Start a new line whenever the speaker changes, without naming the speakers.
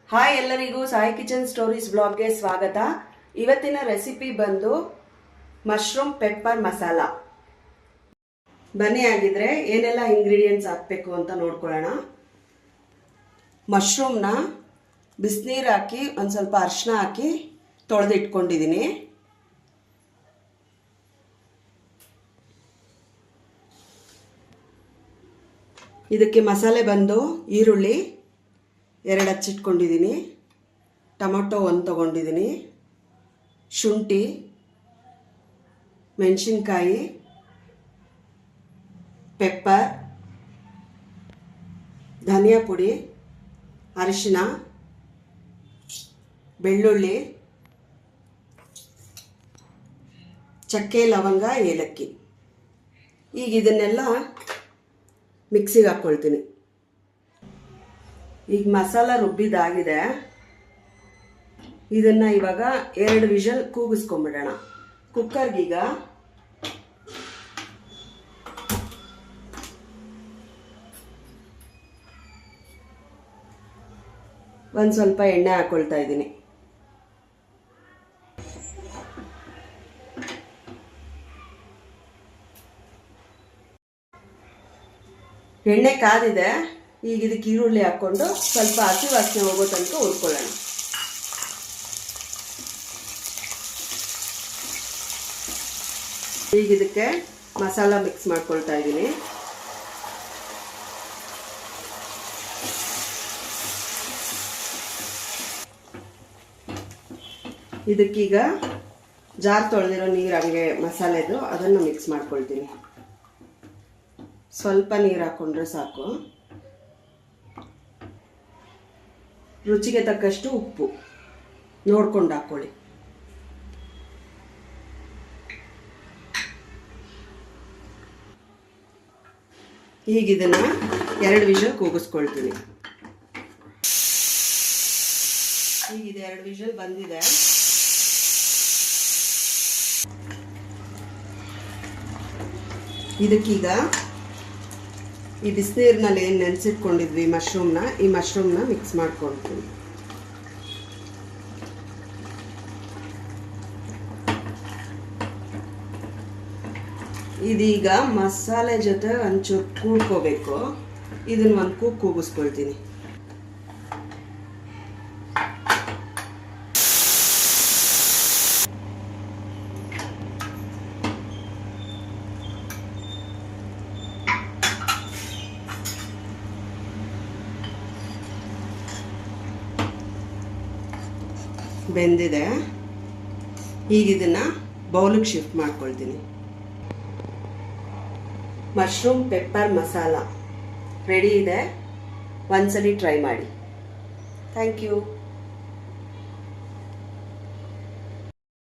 Hi ಎಲ್ಲರಿಗೂ Sai kitchen stories ಬ್ಲಾಗ್ಗೆ ಸ್ವಾಗತ. ಇವತ್ತಿನ ರೆಸಿಪಿ ಬಂದು ಮಶ್ರೂಮ್ ಪೆಪ್ಪರ್ ಮಸಾಲ. ಬನ್ನಿ ಆಗಿದ್ರೆ ಏನೆಲ್ಲ ಇಂಗ್ರೀಡಿಯೆಂಟ್ಸ್ ಹಾಕಬೇಕು ಅಂತ ನೋಡ್ಕೊಳ್ಳೋಣ. ಮಶ್ರೂಮ್ನ ಬಿಸಿನೀರು ಹಾಕಿ ಒಂದು ಸ್ವಲ್ಪ ಅರಿಶಿನ ಹಾಕಿ ತೊಳೆದಿಟ್ಕೊಂಡಿದ್ದೀನಿ. ಇದಕ್ಕೆ ಮಸಾಲೆ ಬಂದು ಈರುಳ್ಳಿ 2 ಹಚ್ಚಿಟ್ಕೊಂಡಿದ್ದೀನಿ, ಟೊಮೊಟೊ 1 ತೊಗೊಂಡಿದ್ದೀನಿ, ಶುಂಠಿ, ಮೆಣಸಿನ್ಕಾಯಿ, ಪೆಪ್ಪರ್, ಧನಿಯಾ ಪುಡಿ, ಅರಿಶಿನ, ಬೆಳ್ಳುಳ್ಳಿ, ಚಕ್ಕೆ, ಲವಂಗ, ಏಲಕ್ಕಿ. ಈಗ ಇದನ್ನೆಲ್ಲ ಮಿಕ್ಸಿಗೆ ಹಾಕ್ಕೊಳ್ತೀನಿ. ಈಗ ಮಸಾಲ ರುಬ್ಬಿದಾಗಿದೆ. ಇದನ್ನು ಇವಾಗ 2 ವಿಷಲ್ ಕೂಗಿಸ್ಕೊಂಬಿಡೋಣ. ಕುಕ್ಕರ್ಗೀಗ ಒಂದು ಸ್ವಲ್ಪ ಎಣ್ಣೆ ಹಾಕ್ಕೊಳ್ತಾ ಇದ್ದೀನಿ. ಎಣ್ಣೆ ಕಾದಿದೆ. ಈಗ ಇದಕ್ಕೆ ಈರುಳ್ಳಿ ಹಾಕ್ಕೊಂಡು ಸ್ವಲ್ಪ ಹಸಿ ವಾಸನೆ ಹೋಗೋ ತನಕ ಹುರ್ಕೊಳ್ಳೋಣ. ಈಗ ಇದಕ್ಕೆ ಮಸಾಲ ಮಿಕ್ಸ್ ಮಾಡ್ಕೊಳ್ತಾ ಇದ್ದೀನಿ. ಇದಕ್ಕೀಗ ಜಾರ್ ತೊಳೆದಿರೋ ನೀರು ಹಂಗೆ ಮಸಾಲೆದು ಅದನ್ನು ಮಿಕ್ಸ್ ಮಾಡ್ಕೊಳ್ತೀನಿ. ಸ್ವಲ್ಪ ನೀರು ಹಾಕ್ಕೊಂಡ್ರೆ ಸಾಕು. ರುಚಿಗೆ ತಕ್ಕಷ್ಟು ಉಪ್ಪು ನೋಡ್ಕೊಂಡು ಹಾಕ್ಕೊಳ್ಳಿ. ಈಗ ಇದನ್ನು 2 ವಿಷಲ್ ಕೂಗಿಸ್ಕೊಳ್ತೀನಿ. ಈಗ ಇದು 2 ವಿಷಲ್ ಬಂದಿದೆ. ಇದಕ್ಕೀಗ ಈ ಬಿಸಿನೀರಿನಲ್ಲಿ ಏನು ನೆನೆಸಿಟ್ಕೊಂಡಿದ್ವಿ ಈ ಮಶ್ರೂಮ್ನ ಮಿಕ್ಸ್ ಮಾಡ್ಕೊಳ್ತೀವಿ. ಇದೀಗ ಮಸಾಲೆ ಜೊತೆ ಒಂಚೂರು ಕೂಡ್ಕೋಬೇಕು. ಇದನ್ನು ಒಂದು ಕೂಗಿಸ್ಕೊಳ್ತೀನಿ. ಬೆಂದಿದೆ. ಈಗ ಇದನ್ನು ಬೌಲಿಗೆ ಶಿಫ್ಟ್ ಮಾಡ್ಕೊಳ್ತೀನಿ. ಮಶ್ರೂಮ್ ಪೆಪ್ಪರ್ ಮಸಾಲ ರೆಡಿ ಇದೆ. ಒಂದ್ಸಲಿ ಟ್ರೈ ಮಾಡಿ. Thank you.